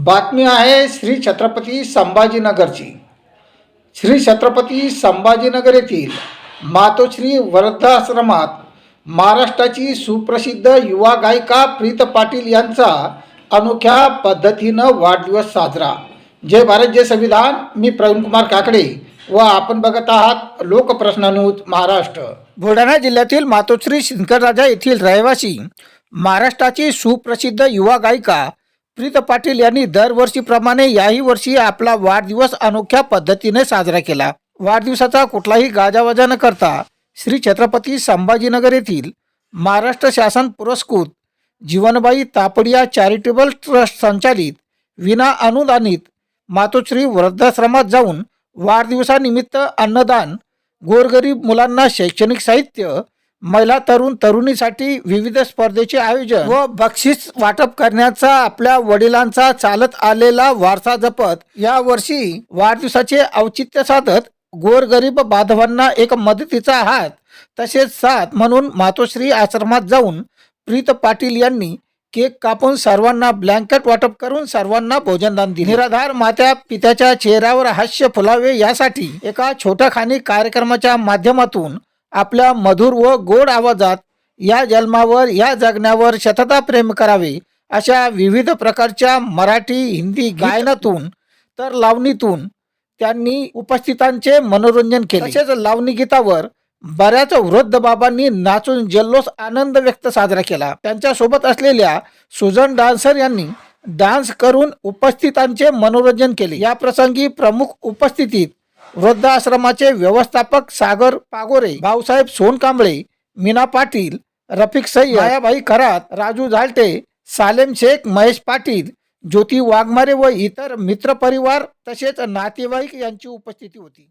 बातमी आहे श्री छत्रपती संभाजीनगरची। श्री छत्रपती संभाजीनगर येथील मातोश्री वृद्धाश्रमात महाराष्ट्राची सुप्रसिद्ध युवा गायिका प्रीत पाटील यांचा अनोख्या पद्धतीनं वाढदिवस साजरा। जय भारत जय संविधान। मी प्रवीण कुमार काकडे व आपण बघत आहात लोकप्रश्न न्यूज महाराष्ट्र। बुलढाणा जिल्ह्यातील मातोश्री शंकरराजा येथील रहिवासी महाराष्ट्राची सुप्रसिद्ध युवा गायिका प्रीत पाटील यांनी दरवर्षीप्रमाणे याही वर्षी आपला वाढदिवस अनोख्या पद्धतीने साजरा केला। वाढदिवसाचा कुठलाही गाजावाजा न करता श्री छत्रपती संभाजीनगर येथील महाराष्ट्र शासन पुरस्कृत जीवनबाई तापडिया चॅरिटेबल ट्रस्ट संचालित विना अनुदानित मातोश्री वृद्धाश्रमात जाऊन वाढदिवसानिमित्त अन्नदान, गोरगरीब मुलांना शैक्षणिक साहित्य, महिला तरुण तरुणीसाठी विविध स्पर्धेचे आयोजन व बक्षीस वाटप करण्याचा आपल्या वडिलांचा चालत आलेला वारसा जपत या वर्षी वाढदिवसाचे औचित्य साधत गोरगरीब बांधवांना एक मदतीचा हात तसेच साथ म्हणून मातोश्री आश्रमात जाऊन प्रीत पाटील यांनी केक कापून सर्वांना ब्लँकेट वाटप करून सर्वांना भोजनदान दिले। निराधार मात्या पित्याच्या चेहऱ्यावर हास्य फुलावे यासाठी एका छोट्याखानी कार्यक्रमाच्या माध्यमातून आपल्या मधुर व गोड आवाजात या जन्मावर या जगण्यावर शतता प्रेम करावे अशा विविध प्रकारच्या मराठी हिंदी गायनातून तर लावणीतून त्यांनी उपस्थितांचे मनोरंजन केले। तसेच लावणी गीतावर बऱ्याच वृद्ध बाबांनी नाचून जल्लोष आनंद व्यक्त साजरा केला। त्यांच्या सोबत असलेल्या सुजन डान्सर यांनी डान्स करून उपस्थितांचे मनोरंजन केले। या प्रसंगी प्रमुख उपस्थितीत वृद्धाश्रमाचे व्यवस्थापक सागर पागोरे, भाऊसाहेब सोनकांबळे, मीना पाटील, रफिक सय्यद, मायाबाई खरात, राजू झालटे, सालेम शेख, महेश पाटील, ज्योती वाघमारे व इतर मित्रपरिवार तसेच नातेवाईक यांची उपस्थिती होती।